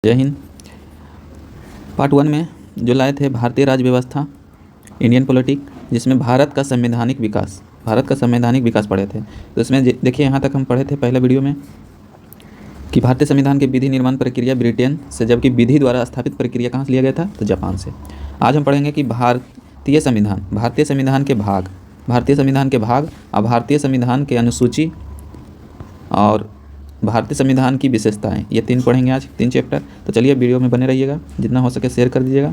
जय हिंद। पार्ट 1 में जो लाए थे भारतीय राज्य व्यवस्था, इंडियन पॉलिटिक, जिसमें भारत का संवैधानिक विकास पढ़े थे। तो इसमें देखिए यहाँ तक हम पढ़े थे पहले वीडियो में कि भारतीय संविधान की विधि निर्माण प्रक्रिया ब्रिटेन से, जबकि विधि द्वारा स्थापित प्रक्रिया कहाँ से लिया गया था, तो जापान से। आज हम पढ़ेंगे कि भारतीय संविधान के भाग और भारतीय संविधान के अनुसूची और भारतीय संविधान की विशेषताएं, ये 3 पढ़ेंगे आज, 3 चैप्टर। तो चलिए वीडियो में बने रहिएगा, जितना हो सके शेयर कर दीजिएगा।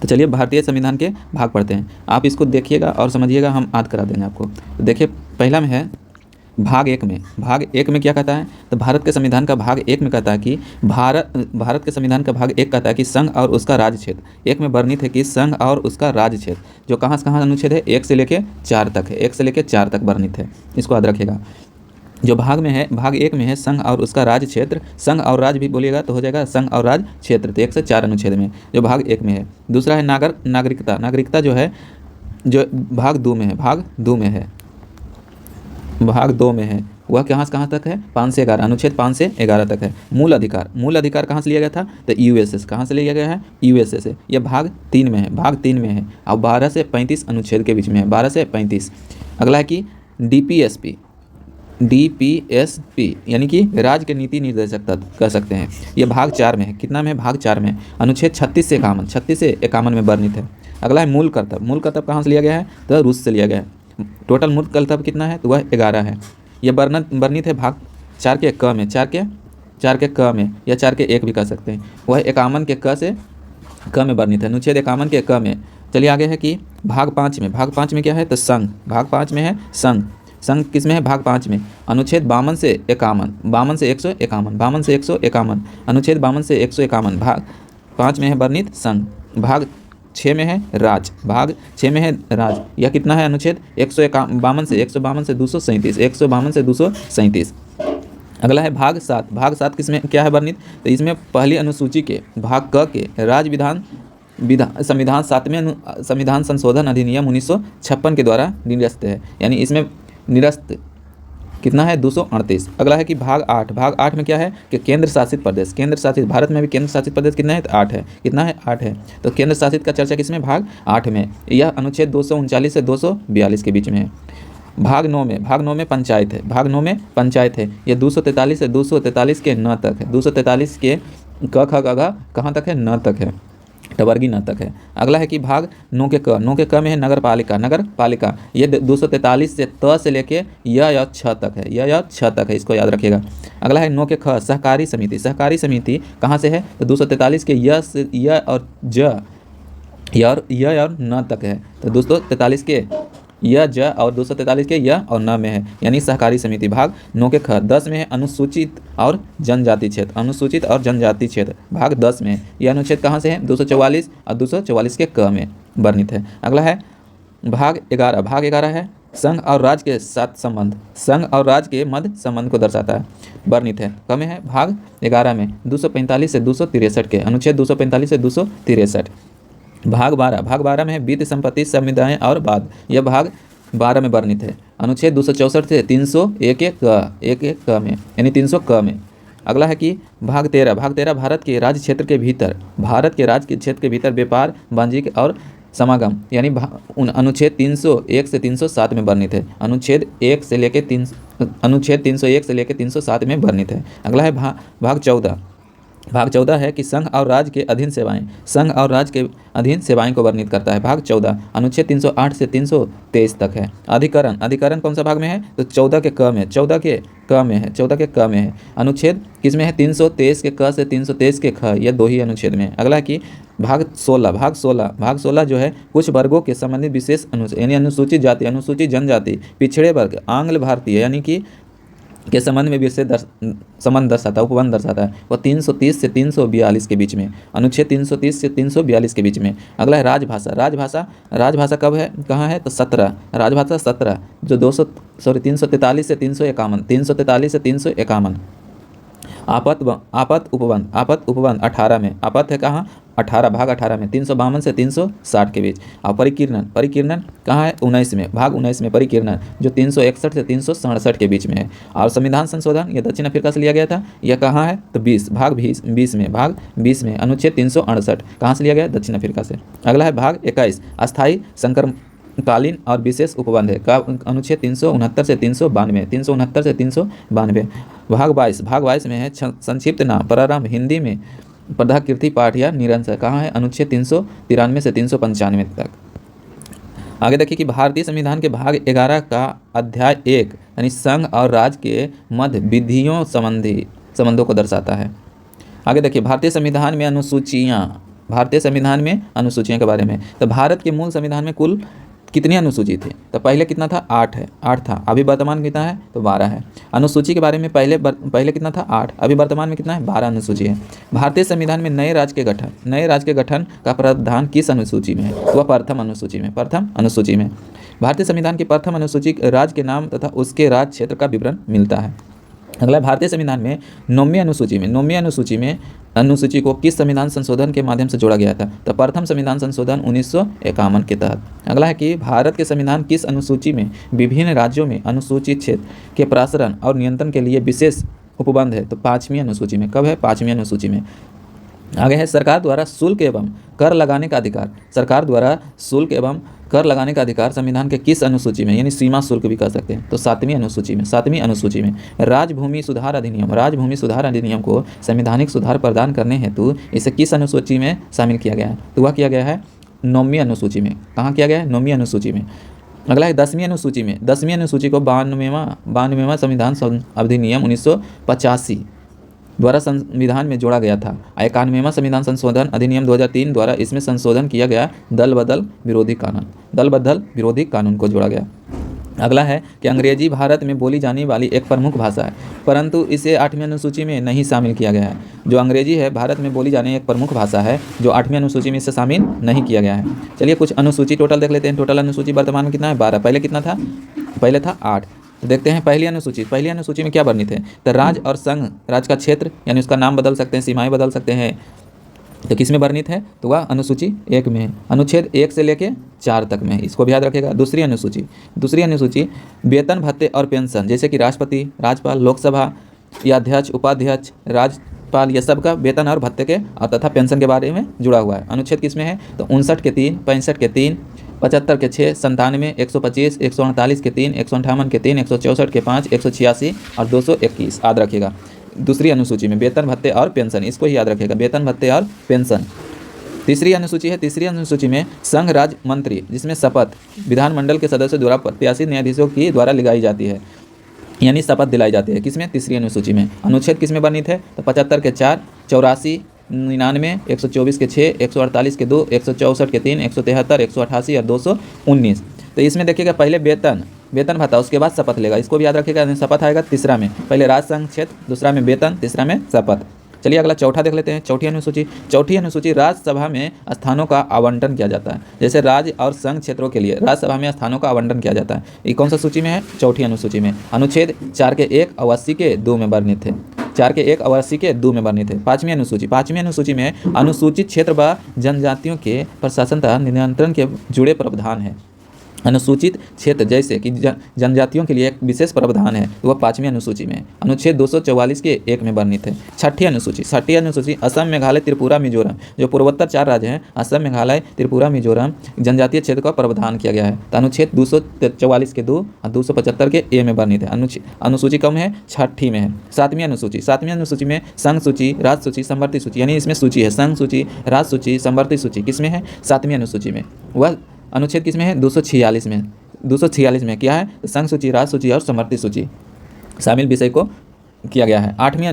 तो चलिए भारतीय संविधान के भाग पढ़ते हैं। आप इसको देखिएगा और समझिएगा, हम याद करा देंगे आपको। तो देखिए पहला में है भाग एक में क्या कहता है, तो भारत के संविधान का भाग 1 में कहता है कि भारत के संविधान का भाग 1 कहता है कि संघ और उसका राज्य क्षेत्र। 1 में वर्णित है कि संघ और उसका राज्य क्षेत्र, जो कहाँ से कहाँ अनुच्छेद है, 1 से लेकर 4 तक है, 1 से लेकर 4 तक वर्णित है, इसको याद रखिएगा। जो भाग में है, भाग 1 में है संघ और उसका राज्य क्षेत्र, संघ और राज्य भी बोलिएगा तो हो जाएगा संघ और राज्य क्षेत्र, तो 1 से 4 अनुच्छेद में जो भाग 1 में है। दूसरा है नागरिकता जो है, जो भाग 2 में है, भाग 2 में है, वह कहाँ से कहाँ तक है, 5 से 11, अनुच्छेद 5 से 11 तक है। मूल अधिकार कहाँ से लिया गया था, तो यूएसएस, कहाँ से लिया गया है, यूएसए से। यह भाग 3 में है, और 12 से 35 अनुच्छेद के बीच में है, 12 से 35। अगला है कि डीपीएसपी यानी कि राज्य के नीति निर्देशक तत्व कह सकते हैं। यह भाग 4 में है। कितना में है, भाग 4 में, अनुच्छेद 36 से 51 में वर्णित है। अगला है मूल कर्तव्य कहाँ से लिया गया है, तो रूस से लिया गया है। टोटल मूल कर्तव्य कितना है, तो वह 11 है। यह वर्णित है भाग 4 के क में, 4 के क में, या 4 के 1 भी कह सकते हैं। वह 51 के क से क में वर्णित है, अनुच्छेद 51 के क में। चलिए आगे है कि भाग 5 में क्या है, तो संघ, भाग 5 में है संघ किस में है, भाग 5 में, अनुच्छेद 52 से 151, अनुच्छेद 52 से 151, भाग 5 में है वर्णित संघ। भाग 6 में है राज, यह कितना है, अनुच्छेद 152 से 237। अगला है भाग 7 किस में क्या है वर्णित, तो इसमें पहली अनुसूची के भाग क के राज्य संविधान 7वें संविधान संशोधन अधिनियम 1956 के द्वारा निरस्त है, यानी इसमें निरस्त कितना है, 238। अगला है कि भाग 8 में क्या है कि केंद्र शासित प्रदेश, भारत में भी केंद्र शासित प्रदेश कितना है, तो 8 है। कितना है, 8 है। तो केंद्र शासित का चर्चा किसमें, भाग 8 में। यह अनुच्छेद 239 से 242 के बीच में है। भाग 9 में पंचायत है, यह 243 से 243 के न तक है, 243 के क ख ग घ कहाँ तक है, न तक है, टवर्गी न तक है। अगला है कि भाग 9 के क में है नगर पालिका, ये 243 से त से लेके य 6 तक है, इसको याद रखिएगा। अगला है 9 के ख सहकारी समिति कहाँ से है, तो 243 के य से य और ज य और न तक है, तो 243 के य ज और 243 के य और न में है, यानी सहकारी समिति। भाग 9 के ख। 10 में है अनुसूचित और जनजाति क्षेत्र, भाग 10 में है। यह अनुच्छेद कहाँ से है, 244 और 244 के क में वर्णित है। अगला है भाग 11 है संघ और राज्य के साथ संबंध, के मध्य संबंध को दर्शाता है, वर्णित है। कम है भाग 11 में 245 से 263 के, अनुच्छेद 245 से 263। भाग 12 में है वित्त संपत्ति समुदाय और बाद, यह भाग 12 में वर्णित है, अनुच्छेद 264 से 301 क में, यानी 300 क में। अगला है कि भाग 13 भारत के राज्य क्षेत्र के भीतर व्यापार वाणिज्य और समागम, यानी अनुच्छेद 301 से 307 में वर्णित है, अनुच्छेद 301 से लेकर 307 में वर्णित है। अगला है भाग 14 है कि संघ और राज्य के अधीन सेवाएं को वर्णित करता है। भाग 14 अनुच्छेद 308 से 323 तक है। अधिकरण कौन सा भाग में है, तो 14 के क में है, अनुच्छेद किस में है, 323 के क से 323 के ख, यह 2 ही अनुच्छेद में है। अगला है कि भाग 16 जो है कुछ वर्गों के संबंधित विशेष अनुच्छेद, यानी अनुसूचित जाति, अनुसूचित जनजाति, पिछड़े वर्ग, आंग्ल भारतीय यानी कि के संबंध में विशेष संबंध दर्शाता है, उपबंध दर्शाता है, वह 330 से 342 के बीच में, अनुच्छेद 330 से 342 के बीच में। अगला है राजभाषा कब है, कहाँ है, तो 17, राजभाषा 17 जो 343 से 351। आपत उपबंध 18 में, आपत है कहाँ, 18 भाग 18 में 352 से 360 के बीच। और परिकीर्णन, परिकीर्णन कहाँ है? 19 में, भाग 19 में परिकीर्णन जो 361 से 367 के बीच में है। और संविधान संशोधन ये दक्षिण अफ्रीका से लिया गया था, यह कहाँ है? तो 20 भाग 20 में, भाग 20 में अनुच्छेद 368 कहाँ से लिया गया? दक्षिण अफ्रीका से। अगला है भाग 21 अस्थायी संकरकालीन और विशेष उपबंध है का अनुच्छेद 369 से 392, 369 से 392। भाग 22 में है संक्षिप्त नाम प्रारंभ हिंदी में प्रधाकृति पाठ या निरंतर कहाँ है? अनुच्छेद 393 से 395 तक। आगे देखिए कि भारतीय संविधान के भाग 11 का अध्याय 1 यानी संघ और राज्य के मध्य विधियों संबंधी संबंधों को दर्शाता है। आगे देखिए भारतीय संविधान में अनुसूचियाँ, भारतीय संविधान में अनुसूचियों के बारे में। तो भारत के मूल संविधान में कुल कितनी अनुसूची थी? तो पहले कितना था? 8 है, 8 था। अभी वर्तमान कितना है? तो 12 है। अनुसूची के बारे में पहले कितना था? 8, अभी वर्तमान में कितना है? 12 अनुसूची है। भारतीय संविधान में नए राज्य के गठन का प्रावधान किस अनुसूची में है? वह प्रथम अनुसूची में, प्रथम अनुसूची में। भारतीय संविधान की प्रथम अनुसूची राज्य के नाम तथा उसके राज्य क्षेत्र का विवरण मिलता है। अगला भारतीय संविधान में 9वीं अनुसूची में अनुसूची को किस संविधान संशोधन के माध्यम से जोड़ा गया था? तो प्रथम संविधान संशोधन 1951 के तहत। अगला है कि भारत के संविधान किस अनुसूची में विभिन्न राज्यों में अनुसूचित क्षेत्र के प्रसारण और नियंत्रण के लिए विशेष उपबंध है? तो 5वीं अनुसूची में। कब है? 5वीं अनुसूची में। आगे है सरकार द्वारा शुल्क एवं कर लगाने का अधिकार। सरकार द्वारा शुल्क एवं कर लगाने का अधिकार संविधान के किस अनुसूची में, यानी सीमा शुल्क भी कह सकते हैं? तो 7वीं अनुसूची में, 7वीं अनुसूची में। राजभूमि सुधार अधिनियम को संवैधानिक सुधार प्रदान करने हेतु इसे किस अनुसूची में शामिल किया गया है? तो वह किया गया है 9वीं अनुसूची में। कहाँ किया गया है? 9वीं अनुसूची में। अगला है 10वीं अनुसूची में। 10वीं अनुसूची को 92वां संविधान अधिनियम 1985 द्वारा संविधान में जोड़ा गया था। 91वां संविधान संशोधन अधिनियम 2003 द्वारा इसमें संशोधन किया गया दल बदल विरोधी कानून को जोड़ा गया। अगला है कि अंग्रेजी भारत में बोली जाने वाली एक प्रमुख भाषा है, परंतु इसे 8वीं अनुसूची में नहीं शामिल किया गया है। जो अंग्रेजी है भारत में बोली जाने एक प्रमुख भाषा है, जो 8वीं अनुसूची में इसे शामिल नहीं किया गया है। चलिए कुछ अनुसूची टोटल देख लेते हैं। टोटल अनुसूची वर्तमान में कितना है? 12। पहले कितना था? पहले था 8। तो देखते हैं पहली अनुसूची में क्या वर्णित है? तो राज्य और संघ, राज्य का क्षेत्र यानी उसका नाम बदल सकते हैं, सीमाएं बदल सकते हैं, तो किस में वर्णित है? तो वह अनुसूची 1 में है, अनुच्छेद 1 से लेके 4 तक में है। इसको भी याद रखेगा। दूसरी अनुसूची वेतन भत्ते और पेंशन, जैसे कि राष्ट्रपति, राज्यपाल, लोकसभा या अध्यक्ष, उपाध्यक्ष, राज्यपाल, ये सब का वेतन और भत्ते के और तथा पेंशन के बारे में जुड़ा हुआ है। अनुच्छेद किस में है? तो 59 के 3, 65 के 3, 75 के 6, 97, 125, 148 के 3, 158 के 3, 164 के 5, 186 और 221 याद रखिएगा। दूसरी अनुसूची में वेतन भत्ते और पेंशन, इसको ही याद रखिएगा, वेतन भत्ते और पेंशन। तीसरी अनुसूची में संघ राज्य मंत्री, जिसमें शपथ विधानमंडल के सदस्यों द्वारा प्रत्याशित न्यायाधीशों की द्वारा लगाई जाती है, यानी शपथ दिलाई जाती है। किसमें? तीसरी अनुसूची में। अनुच्छेद किसमें वर्णित है? तो 75 के 4, 84, 99, 124 के 6, 148 के 2, 164 के 3, 173, 188 और 219। तो इसमें देखिएगा पहले वेतन भत्ता, उसके बाद शपथ लेगा। इसको भी याद रखिएगा। शपथ आएगा तीसरा में, पहले राज्य संघ क्षेत्र, दूसरा में वेतन, तीसरा में शपथ। चलिए अगला चौथा देख लेते हैं। चौथी अनुसूची राज्यसभा में स्थानों का आवंटन किया जाता है। जैसे राज्य और संघ क्षेत्रों के लिए राज्यसभा में स्थानों का आवंटन किया जाता है। ये कौन सा सूची में है? चौथी अनुसूची में। अनुच्छेद 4 के 1 और 80 के 2 में वर्णित है। 4 के 1 और 80 के 2 में वर्णित है। पाँचवीं अनुसूची में अनुसूचित क्षेत्र व जनजातियों के प्रशासन तथा नियंत्रण के जुड़े प्रावधान है। अनुसूचित क्षेत्र जैसे कि जनजातियों के लिए एक विशेष प्रावधान है, वह 5वीं अनुसूची में अनुच्छेद 244 के 1 में वर्णित है। छठी अनुसूची असम, मेघालय, त्रिपुरा, मिजोरम, जो पूर्वोत्तर 4 राज्य हैं, असम, मेघालय, त्रिपुरा, मिजोरम, जनजातीय क्षेत्र का प्रावधान किया गया है। तो अनुच्छेद 244 के 2 और 275 के ए में वर्णित है। अनुसूची कम है, छठी में है। सातवीं अनुसूची में संघ सूची, राज्य सूची, समवर्ती सूची, यानी इसमें सूची है संघ सूची, राज्य सूची, समवर्ती सूची, किसमें है? 7वीं अनुसूची में। वह अनुच्छेद किसमें है? 246 में। 246 में क्या है? संघ सूची, राज्य सूची और समवर्ती सूची शामिल विषय को किया गया है। 8वीं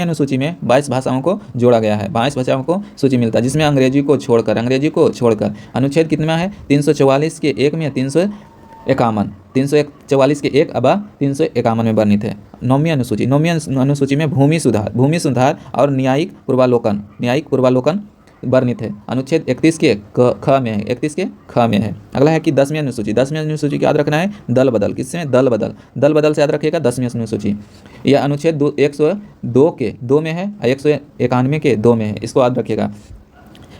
अनुसूची में 22 भाषाओं को जोड़ा गया है। 22 भाषाओं को सूची मिलता है, जिसमें अंग्रेजी को छोड़कर अनुच्छेद कितना है? 344 के 1 में 344 के 1 अब 351 में वर्णित है। 9वीं अनुसूची में भूमि सुधार और न्यायिक पूर्वालोकन वर्णित है। अनुच्छेद 31 के ख में है। अगला है कि 10वीं अनुसूची को याद रखना है दल बदल। किसमें? दल बदल से याद रखिएगा 10वीं अनुसूची। यह अनुच्छेद 102 के 2 में है और 191 के 2 में है, इसको याद रखिएगा।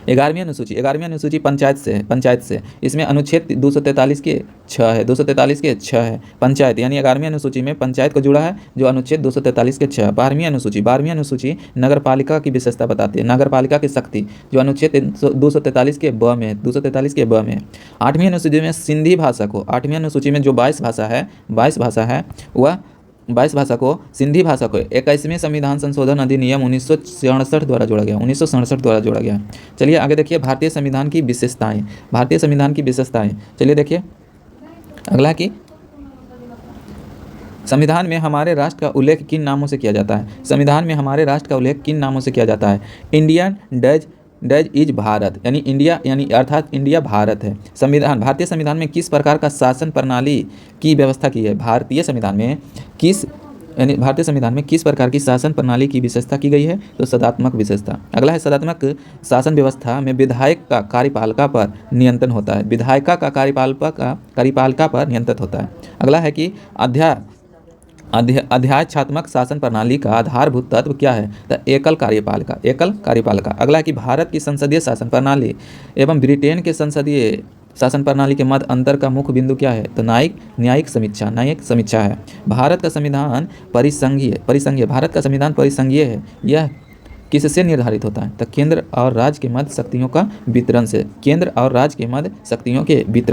11वीं अनुसूची पंचायत से इसमें अनुच्छेद 243 के 6 है, 243 के 6 है पंचायत, यानी 11वीं अनुसूची में पंचायत को जुड़ा है जो अनुच्छेद 243 के 6। 12वीं अनुसूची नगर पालिका की विशेषता बताती है, नगर पालिका की शक्ति, जो अनुच्छेद 243 के ब में है, 243 के ब में है। 8वीं अनुसूची में सिंधी भाषा को, 8वीं अनुसूची में जो 22 भाषा है वह 22 भाषा को, सिंधी भाषा को 21वें संविधान संशोधन अधिनियम 1967 द्वारा जोड़ा गया, 1967 द्वारा जोड़ा गया। चलिए आगे देखिए भारतीय संविधान की विशेषताएं, भारतीय संविधान की विशेषताएं। चलिए देखिए अगला कि संविधान में हमारे राष्ट्र का उल्लेख किन नामों से किया जाता है, संविधान में हमारे राष्ट्र का उल्लेख किन नामों से किया जाता है। इंडियन, डज इज भारत, यानी इंडिया, यानी अर्थात इंडिया भारत है। संविधान, भारतीय संविधान में किस प्रकार का शासन प्रणाली की व्यवस्था की है, भारतीय संविधान में किस प्रकार की शासन प्रणाली की विशेषता की गई है, तो सदात्मक विशेषता। अगला है सदात्मक शासन व्यवस्था में विधायक का कार्यपालिका पर नियंत्रण होता है, विधायिका का कार्यपालिका पर नियंत्रित होता है। अगला है कि अध्यायछात्मक शासन प्रणाली का आधारभूत तत्व क्या है, तो एकल कार्यपालिका। अगला है कि भारत की संसदीय शासन प्रणाली एवं ब्रिटेन के संसदीय शासन प्रणाली के मध्य अंतर का मुख्य बिंदु क्या है, तो न्यायिक समीक्षा है। भारत का संविधान परिसंघीय है, यह किससे निर्धारित होता है, तो केंद्र और राज्य के मध्य शक्तियों का वितरण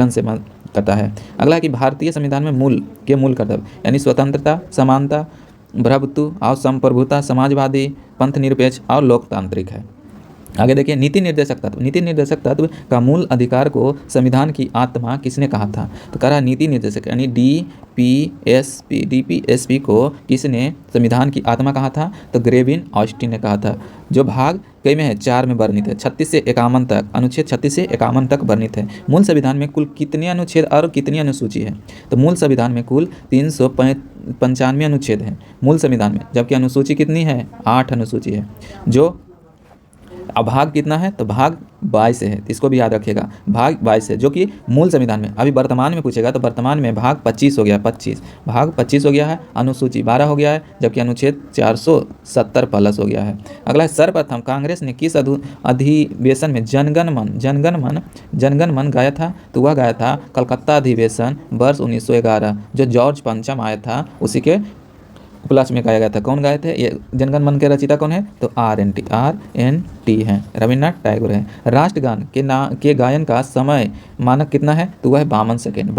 से, करता है। अगला है कि भारतीय संविधान में मूल कर्तव्य यानी स्वतंत्रता, समानता, प्रभुत्व और संप्रभुता, समाजवादी, पंथ निरपेक्ष और लोकतांत्रिक है। आगे देखिए नीति निर्देशक तत्व का मूल अधिकार को संविधान की आत्मा किसने कहा था, तो कह रहा नीति निर्देशक यानी डीपीएसपी को किसने संविधान की आत्मा कहा था, तो ग्रेविन ऑस्टिन ने कहा था, जो भाग कई में है 4 में वर्णित है, 36 से 51 तक, अनुच्छेद 36 से 51 तक वर्णित है। मूल संविधान में कुल कितने अनुच्छेद और कितनी अनुसूची है, तो मूल संविधान में कुल 395 अनुच्छेद हैं मूल संविधान में, जबकि अनुसूची कितनी है, 8 अनुसूची है। जो अब भाग कितना है, तो भाग 22 है, इसको भी याद रखिएगा, भाग 22 है जो कि मूल संविधान में। अभी वर्तमान में पूछेगा तो वर्तमान में भाग 25 हो गया, भाग 25 हो गया है, अनुसूची 12 हो गया है, जबकि अनुच्छेद 470 प्लस हो गया है। अगला है सर्वप्रथम कांग्रेस ने किस अधिवेशन में जनगण मन गाया था, तो वह गाया था कलकत्ता अधिवेशन वर्ष 1911, जो जॉर्ज पंचम आया था उसी के उपलक्ष्य में गाया गया था। कौन गाए थे, ये जनगण मन के रचयिता कौन है, तो RNT है, रविन्द्रनाथ टैगोर है। राष्ट्रगान के गायन का समय मानक कितना है, तो वह है 52 सेकेंड।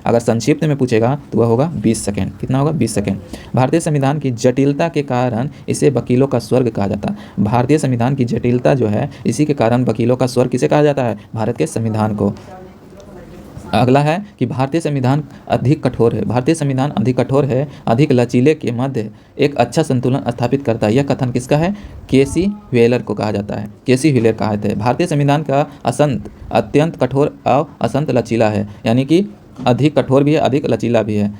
अगर संक्षिप्त में पूछेगा तो वह होगा 20 सेकेंड। कितना होगा, 20 सेकेंड। भारतीय संविधान की जटिलता के कारण इसे वकीलों का स्वर्ग कहा जाता है। भारतीय संविधान की जटिलता जो है इसी के कारण वकीलों का स्वर्ग किसे कहा जाता है, भारत के संविधान को। अगला है कि भारतीय संविधान अधिक कठोर है, अधिक लचीले के मध्य एक अच्छा संतुलन स्थापित करता है। यह कथन किसका है, केसी व्हीलर को कहा जाता है, केसी व्हीलर कहा थे। भारतीय संविधान का अत्यंत कठोर और असंत लचीला है, यानी कि अधिक कठोर भी है, अधिक लचीला भी है।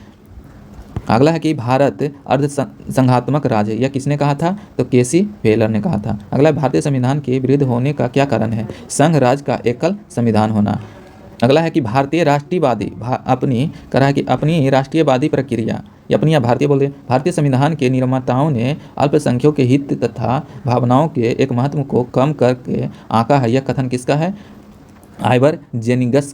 अगला है कि भारत अर्ध संघात्मक राज्य है, यह किसने कहा था, तो केसी व्हीलर ने कहा था। अगला भारतीय संविधान के विरुद्ध होने का क्या कारण है, संघ राज्य का एकल संविधान होना। अगला है कि भारतीय राष्ट्रीयवादी अपनी राष्ट्रीयवादी प्रक्रिया भारतीय संविधान के निर्माताओं ने अल्पसंख्यकों के हित तथा भावनाओं के एक महत्व को कम करके आंका है। यह कथन किसका है, आइवर जेनिगस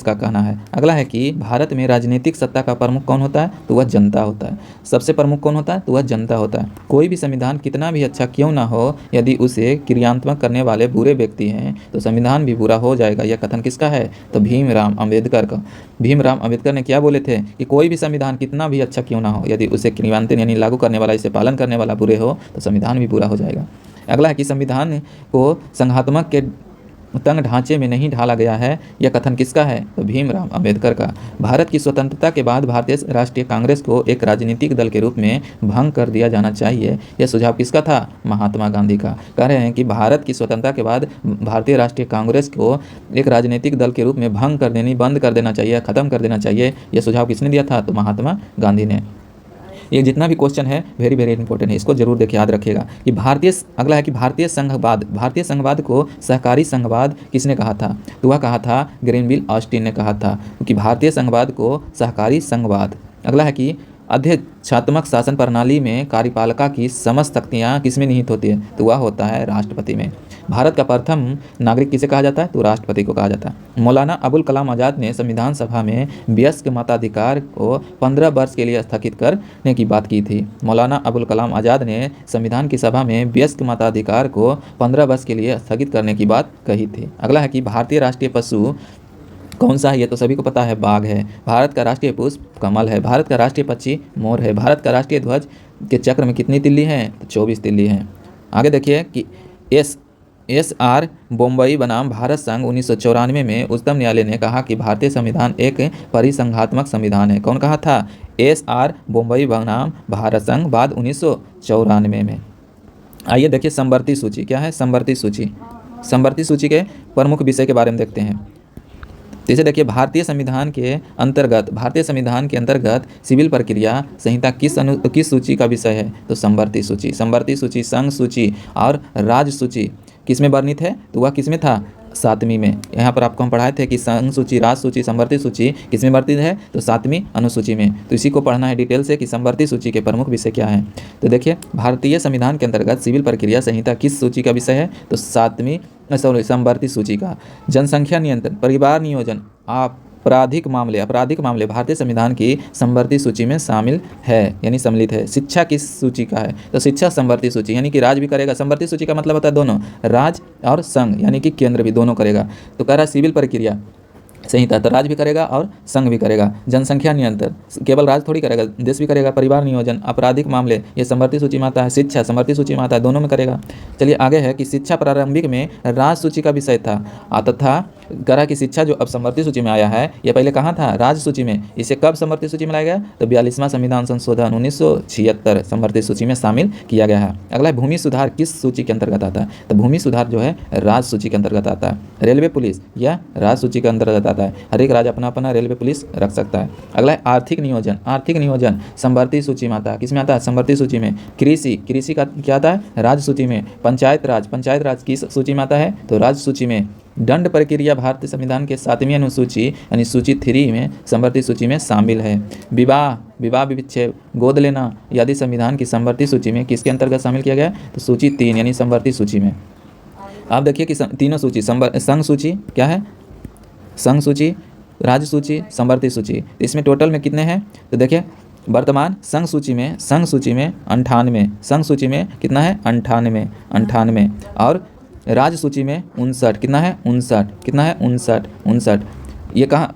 का कहना है। अगला है कि भारत में राजनीतिक सत्ता का प्रमुख कौन होता है, तो वह जनता होता है। सबसे प्रमुख कौन होता है, तो वह जनता होता है। कोई भी संविधान कितना भी अच्छा क्यों ना हो, यदि उसे क्रियात्मक करने वाले बुरे व्यक्ति हैं तो संविधान भी बुरा हो जाएगा। यह कथन किसका है, तो भीमराव अम्बेडकर का। भीमराव अम्बेडकर ने क्या बोले थे कि कोई भी संविधान कितना भी अच्छा क्यों ना हो, यदि उसे क्रियान्वयन यानी लागू करने वाला, इसे पालन करने वाला बुरे हो तो संविधान भी बुरा हो जाएगा। अगला है कि संविधान को संघात्मक के तंग ढांचे में नहीं ढाला गया है, यह कथन किसका है, तो भीमराव अम्बेडकर का। भारत की स्वतंत्रता के बाद भारतीय राष्ट्रीय कांग्रेस को एक राजनीतिक दल के रूप में भंग कर दिया जाना चाहिए, यह सुझाव किसका था, महात्मा गांधी का। कह रहे हैं कि भारत की स्वतंत्रता के बाद भारतीय राष्ट्रीय कांग्रेस को एक राजनीतिक दल के रूप में बंद कर देना चाहिए, खत्म कर देना चाहिए, यह सुझाव किसने दिया था, तो महात्मा गांधी ने। ये जितना भी क्वेश्चन है वेरी वेरी इंपॉर्टेंट है, इसको जरूर देखिए, याद रखिएगा कि अगला है कि भारतीय संघवाद को सहकारी संघवाद किसने कहा था, तो वह कहा था ग्रेनविल ऑस्टिन ने कहा था, क्योंकि भारतीय संघवाद को सहकारी संघवाद। अगला है कि अध्यक्षात्मक शासन प्रणाली में कार्यपालिका की समस्त शक्तियाँ किसमें निहित होती है? तो वह होता है राष्ट्रपति में। भारत का प्रथम नागरिक किसे कहा जाता है? तो राष्ट्रपति को कहा जाता है। मौलाना अबुल कलाम आज़ाद ने संविधान सभा में वयस्क मताधिकार को 15 वर्ष के लिए स्थगित करने की बात की थी। मौलाना अबुल कलाम आज़ाद ने संविधान की सभा में वयस्क मताधिकार को 15 वर्ष के लिए स्थगित करने की बात कही थी। अगला है कि भारतीय राष्ट्रीय पशु कौन सा है? ये तो सभी को पता है, बाघ है। भारत का राष्ट्रीय पुष्प कमल है। भारत का राष्ट्रीय पक्षी मोर है। भारत का राष्ट्रीय ध्वज के चक्र में कितनी तिल्ली हैं? तो 24 तिल्ली हैं। आगे देखिए कि एस.आर. बोम्बई बनाम भारत संघ 1994 में उच्चतम न्यायालय ने कहा कि भारतीय संविधान एक परिसंघात्मक संविधान है। कौन कहा था? एस.आर. बोम्बई बनाम भारत संघ बाद 1994 में। आइए देखिए समवर्ती सूची क्या है? समवर्ती सूची, समवर्ती सूची के प्रमुख विषय के बारे में देखते हैं। तो इसे देखिए, भारतीय संविधान के अंतर्गत सिविल प्रक्रिया संहिता किस सूची का विषय है? तो समवर्ती सूची। समवर्ती सूची संघ सूची और राज्य सूची किस में वर्णित है? तो वह किस में था? 7वीं में। यहाँ पर आपको हम पढ़ाए थे कि संघ सूची, राज्य सूची, समवर्ती सूची किस में वर्णित है? तो 7वीं अनुसूची में। तो इसी को पढ़ना है डिटेल से कि समवर्ती सूची के प्रमुख विषय क्या हैं। तो देखिए, भारतीय संविधान के अंतर्गत सिविल प्रक्रिया संहिता किस सूची का विषय है? तो समवर्ती सूची का। जनसंख्या नियंत्रण, परिवार नियोजन, आपराधिक मामले भारतीय संविधान की समवर्ती सूची में शामिल है यानी सम्मिलित है। शिक्षा किस सूची का है? तो शिक्षा समवर्ती सूची, यानी कि राज्य भी करेगा। समवर्ती सूची का मतलब होता है दोनों, राज्य और संघ, यानी कि केंद्र भी दोनों करेगा। तो कह रहा है सिविल प्रक्रिया संहिता, तो राज्य भी करेगा और संघ भी करेगा। जनसंख्या नियंत्रण केवल राज्य थोड़ी करेगा, देश भी करेगा। परिवार नियोजन, आपराधिक मामले, ये समवर्ती सूची में आता है। शिक्षा समवर्ती सूची में आता है, दोनों में करेगा। चलिए आगे है कि शिक्षा प्रारंभिक में राज्य सूची का विषय था तथा करा कि शिक्षा जो अब समवर्ती सूची में आया है, ये पहले कहाँ था? राज्य सूची में। इसे कब समवर्ती सूची में लाया गया? तो 42वां संविधान संशोधन 1976 समवर्ती सूची में शामिल किया गया है। अगला है भूमि सुधार किस सूची के अंतर्गत आता है? तो भूमि सुधार जो है राज्य सूची के अंतर्गत आता है। रेलवे पुलिस यह राज्य सूची के अंतर्गत आता है। हर एक राज्य अपना अपना रेलवे पुलिस रख सकता है। अगला है आर्थिक नियोजन समवर्ती सूची में आता है। किस में आता है? समवर्ती सूची में। कृषि का क्या आता है? राज्य सूची में। पंचायत राज किस सूची में आता है? तो राज्य सूची में। दंड प्रक्रिया भारतीय संविधान के 7वीं अनुसूची यानी सूची 3 में समवर्ती सूची में शामिल है। विवाह विच्छेद, गोद लेना यदि संविधान की समवर्ती सूची में किसके अंतर्गत शामिल किया गया? तो सूची 3 यानी समवर्ती सूची में। आप देखिए कि तीनों सूची संघ सूची क्या है? संघ सूची, राज्य सूची, समवर्ती सूची, इसमें टोटल में कितने हैं? तो देखिए वर्तमान संघ सूची में 98, संघ सूची में कितना है? 98 और राज्य सूची में 59। कितना है? 59। ये कहाँ?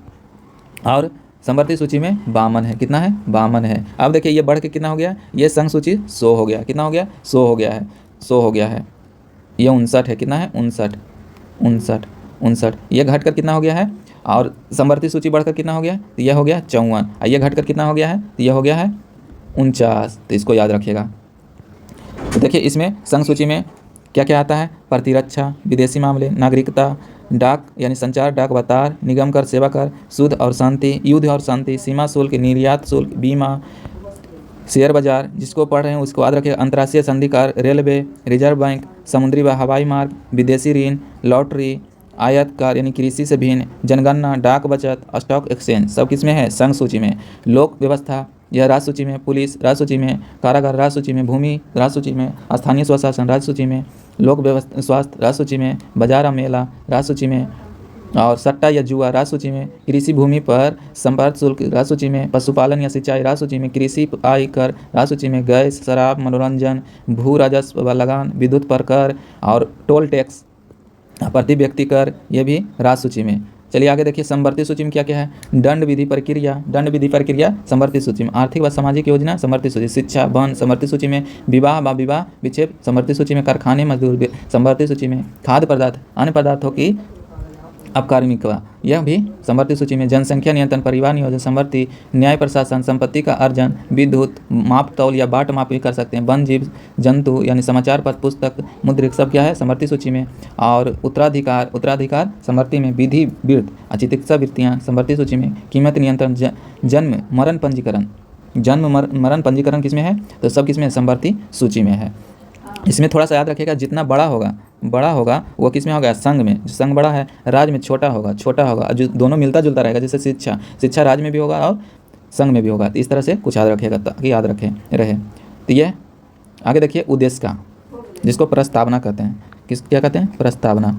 और समवर्ती सूची में 52 है। कितना है? 52 है। अब देखिए ये बढ़ के कितना हो गया? ये संघ सूची 100 हो गया। कितना हो गया? 100 हो गया है। ये 59 है। कितना है? 59। ये घटकर कितना हो गया है? और समवर्ती सूची बढ़कर कितना हो गया? तो यह हो गया 54। ये घटकर कितना हो गया है? तो यह हो गया है 49। तो इसको याद रखिएगा। तो देखिए इसमें संघ सूची में क्या क्या आता है? प्रतिरक्षा, विदेशी मामले, नागरिकता, डाक यानी संचार, डाक वतार, निगम कर, सेवा कर, शुद्ध और शांति, युद्ध और शांति, सीमा शुल्क, निर्यात शुल्क, बीमा, शेयर बाजार, जिसको पढ़ रहे हैं उसको याद रखिए। अंतर्राष्ट्रीय संधि कर, रेलवे, रिजर्व बैंक, समुद्री व हवाई मार्ग, विदेशी ऋण, लॉटरी, आयात कर यानी कृषि से भिन्न, जनगणना, डाक बचत, स्टॉक एक्सचेंज, सब किसमें है? संघ सूची में। लोक व्यवस्था यह राज्य सूची में। पुलिस राज्य सूची में। कारागार राज्य सूची में। भूमि राज्य सूची में। स्थानीय स्वशासन राज्य सूची में। लोक व्यवस्था स्वास्थ्य राज्य सूची में। बाजार और मेला राज्य सूची में। और सट्टा या जुआ राज्य सूची में। कृषि भूमि पर संपर्क शुल्क राज्य सूची में। पशुपालन या सिंचाई राज्य सूची में। कृषि आय कर राज्य सूची में। गैस, शराब, मनोरंजन, भू राजस्व लगान, विद्युत पर कर और टोल टैक्स, प्रति व्यक्ति कर, यह भी राज्य सूची में। चलिए आगे देखिए समवर्ती सूची में क्या क्या है? दंड विधि प्रक्रिया समवर्ती सूची में। आर्थिक व सामाजिक योजना समवर्ती सूची। शिक्षा, वन समवर्ती सूची में। विवाह विच्छेद समवर्ती सूची में। कारखाने, मजदूर समवर्ती सूची में। खाद्य पदार्थ, अन्य पदार्थों की अपकारिता यह भी समवर्ती सूची में। जनसंख्या नियंत्रण, परिवार नियोजन समवर्ती। न्याय प्रशासन, संपत्ति का अर्जन, विद्युत, माप तौल या बाट माप भी कर सकते हैं। वन जीव जंतु यानी समाचार पत्र, पुस्तक, मुद्रिक सब क्या है? समवर्ती सूची में। और उत्तराधिकार समवर्ती में। विधि वृत्त, चिकित्सा वृत्तियाँ समवर्ती सूची में। कीमत नियंत्रण, जन्म मरण पंजीकरण किसमें है? तो सब किसमें? समवर्ती सूची में है। इसमें थोड़ा सा याद रखिएगा, जितना बड़ा होगा वो किस में होगा? संघ में। संघ बड़ा है, राज्य में छोटा होगा। जो दोनों मिलता जुलता रहेगा। जैसे शिक्षा राज्य में भी होगा और संघ में भी होगा। तो इस तरह से कुछ याद रखिएगा ताकि याद रखें रहे। तो ये आगे देखिए उद्देश्य का, जिसको प्रस्तावना कहते हैं। क्या कहते हैं? प्रस्तावना।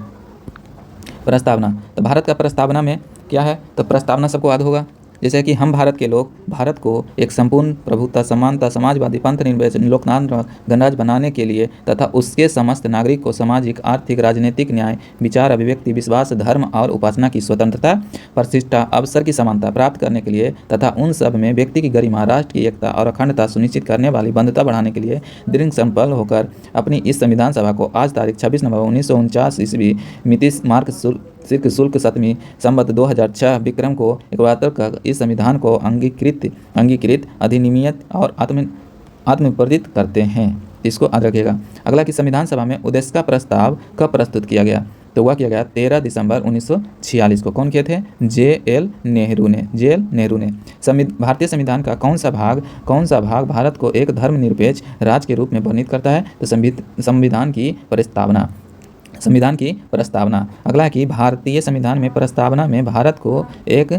प्रस्तावना तो भारत का प्रस्तावना में क्या है? तो प्रस्तावना सबको याद होगा, जैसे कि हम भारत के लोग भारत को एक संपूर्ण प्रभुत्व, समानता, समाजवादी, पंथ निरपेक्ष, लोकतांत्रिक गणराज्य बनाने के लिए तथा उसके समस्त नागरिक को सामाजिक, आर्थिक, राजनीतिक न्याय, विचार, अभिव्यक्ति, विश्वास, धर्म और उपासना की स्वतंत्रता, प्रतिष्ठा, अवसर की समानता प्राप्त करने के लिए तथा उन सब में व्यक्ति की गरिमा, राष्ट्र की एकता और अखंडता सुनिश्चित करने वाली बंधुता बढ़ाने के लिए दृढ़ संकल्प होकर अपनी इस संविधान सभा को आज तारीख 26 नवंबर 1949 ईस्वी मिति मार्ग शुल्क 7वीं संवत 2006 विक्रम को 71 का इस संविधान को अंगीकृत अधिनियमित और आत्मप्रदित करते हैं। इसको याद रखिएगा। अगला कि संविधान सभा में उद्देश्य का प्रस्ताव कब प्रस्तुत किया गया? तो वह किया गया 13 दिसंबर 1946 को। कौन किए थे? जे.एल. नेहरू ने। भारतीय संविधान का कौन सा भाग भारत को एक धर्मनिरपेक्ष राज्य के रूप में वर्णित करता है? तो संविधान की प्रस्तावना। अगला है कि भारतीय संविधान में प्रस्तावना में भारत को एक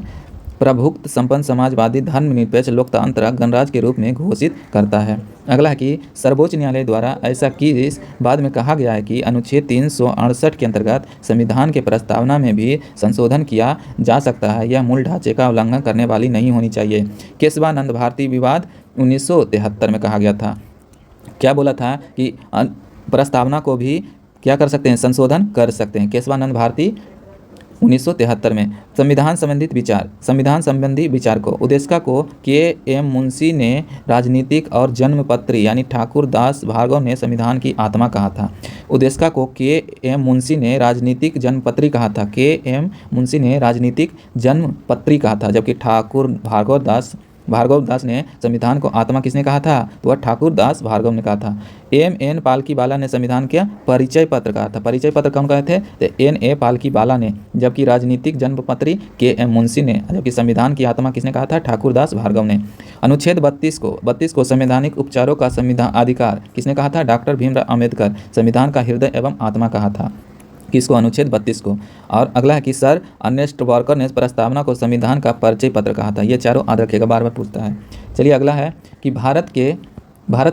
प्रभुत्व संपन्न समाजवादी धर्मनिरपेक्ष लोकतांत्रिक गणराज्य के रूप में घोषित करता है। अगला है कि सर्वोच्च न्यायालय द्वारा ऐसा किस बाद में कहा गया है कि अनुच्छेद 368 के अंतर्गत संविधान के प्रस्तावना में भी संशोधन किया जा सकता है, यह मूल ढांचे का उल्लंघन करने वाली नहीं होनी चाहिए। केशवानंद भारती विवाद 1973 में कहा गया था। क्या बोला था कि प्रस्तावना को भी क्या कर सकते हैं? संशोधन कर सकते हैं। केशवानंद भारती 1973 में। संविधान संबंधी विचार को उद्देश्य को के.एम. मुंशी ने राजनीतिक और जन्मपत्री यानी ठाकुर दास भार्गव ने संविधान की आत्मा कहा था। उद्देश्य को के.एम. मुंशी ने राजनीतिक जन्मपत्री कहा था। के.एम. मुंशी ने राजनीतिक जन्मपत्री कहा था, जबकि ठाकुर भार्गव दास ने संविधान को आत्मा किसने कहा था? तो वह ठाकुर दास भार्गव ने कहा था। एम.एन. पालकीबाला ने संविधान का परिचय पत्र कहा था। परिचय पत्र कौन कहे थे? तो N.A. पालकीबाला ने, जबकि राजनीतिक जन्मपत्री के.एम. मुंशी ने, जबकि संविधान की आत्मा किसने कहा था? ठाकुर दास भार्गव ने। अनुच्छेद 32 को संवैधानिक उपचारों का संविधान अधिकार किसने कहा था? डॉक्टर भीमराव अम्बेडकर संविधान का हृदय एवं आत्मा कहा था। किसको? अनुच्छेद 32 को। और अगला है कि सर अर्नेस्ट वॉकर ने प्रस्तावना को संविधान का परिचय पत्र कहा था। ये चारों याद रखिएगा, बार बार पूछता है। चलिए अगला है कि भारत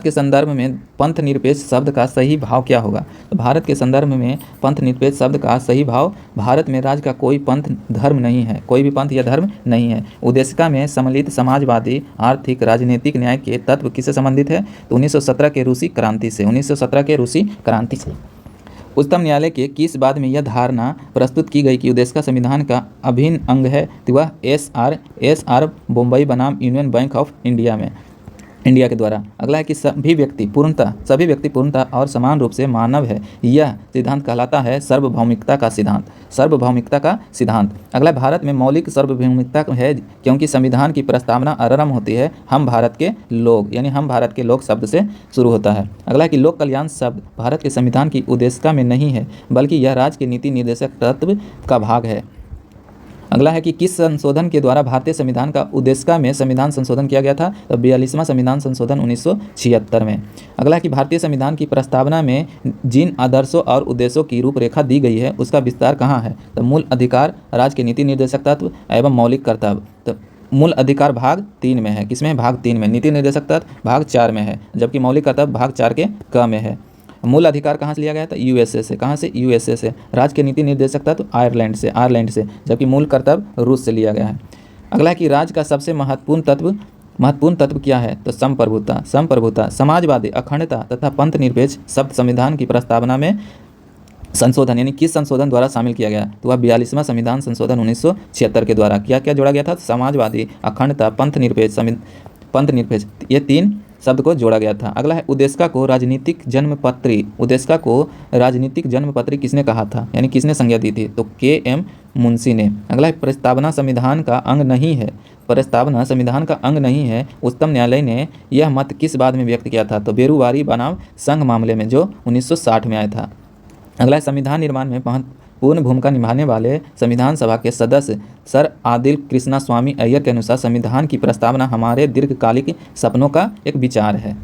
के संदर्भ में पंथ निरपेक्ष शब्द का सही भाव क्या होगा? तो भारत के संदर्भ में पंथ निरपेक्ष शब्द का सही भाव, भारत में राज्य का कोई पंथ धर्म नहीं है, कोई भी पंथ या धर्म नहीं है। उद्देशिका में सम्मिलित समाजवादी, आर्थिक, राजनीतिक न्याय के तत्व किससे संबंधित है? तो 1917 के रूसी क्रांति से। उच्चतम न्यायालय के किस बाद में यह धारणा प्रस्तुत की गई कि उद्देशिका संविधान का अभिन्न अंग है? तो वह एस.आर. बम्बई बनाम यूनियन बैंक ऑफ इंडिया के द्वारा। अगला है कि सभी व्यक्ति पूर्णतः और समान रूप से मानव है, यह सिद्धांत कहलाता है सार्वभौमिकता का सिद्धांत। अगला भारत में मौलिक सार्वभौमिकता है, क्योंकि संविधान की प्रस्तावना आरंभ होती है हम भारत के लोग शब्द से शुरू होता है। अगला है कि लोक कल्याण शब्द भारत के संविधान की उद्देशिका में नहीं है, बल्कि यह राज्य के नीति निर्देशक तत्व का भाग है। अगला है कि किस संशोधन के द्वारा भारतीय संविधान का उद्देशिका में संविधान संशोधन किया गया था? तो 42वां संविधान संशोधन 1976 में। अगला है कि भारतीय संविधान की प्रस्तावना में जिन आदर्शों और उद्देश्यों की रूपरेखा दी गई है उसका विस्तार कहाँ है? तो मूल अधिकार, राज्य के नीति निर्देशक तत्व एवं मौलिक कर्तव्य। तो मूल अधिकार भाग 3 में है। किसमें? भाग 3 में। नीति निर्देशक तत्व भाग 4 में है, जबकि मौलिक कर्तव्य भाग 4 के क में है। मूल अधिकार कहाँ से लिया गया था? यूएसए से। कहाँ से? यूएसए से। राज्य के नीति निर्देशक तत्व आयरलैंड से, जबकि मूल कर्तव्य रूस से लिया गया है। अगला है कि राज्य का सबसे महत्वपूर्ण तत्व क्या है? तो संप्रभुता, समाजवादी, अखंडता तथा पंथ निरपेक्ष शब्द संविधान की प्रस्तावना में संशोधन यानी किस संशोधन द्वारा शामिल किया गया? तो वह 42वां संविधान संशोधन 1976 के द्वारा। क्या क्या जोड़ा गया था? समाजवादी, अखंडता, पंथ निरपेक्ष, ये 3 शब्द को जोड़ा गया था। अगला है उद्देशिका को राजनीतिक जन्मपत्री किसने कहा था, यानी किसने संज्ञा दी थी? तो के.एम. मुंशी ने। अगला है प्रस्तावना संविधान का अंग नहीं है, उच्चतम न्यायालय ने यह मत किस बाद में व्यक्त किया था? तो बेरुवारी बनाम संघ मामले में, जो 1960 में आया था। अगला है संविधान निर्माण में महत्वपूर्ण भूमिका निभाने वाले संविधान सभा के सदस्य सर आदिल कृष्णा स्वामी अय्यर के अनुसार संविधान की प्रस्तावना हमारे दीर्घकालिक सपनों का एक विचार है।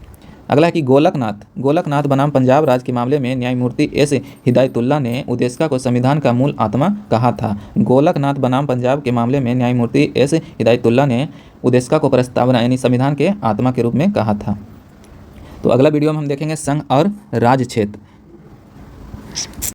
अगला है कि गोलकनाथ बनाम पंजाब राज्य के मामले में न्यायमूर्ति एस हिदायतुल्ला ने उद्देशिका को संविधान का मूल आत्मा कहा था। गोलकनाथ बनाम पंजाब के मामले में न्यायमूर्ति एस हिदायतुल्ला ने उद्देशिका को प्रस्तावना यानी संविधान के आत्मा के रूप में कहा था। तो अगला वीडियो में हम देखेंगे संघ और राज्य क्षेत्र।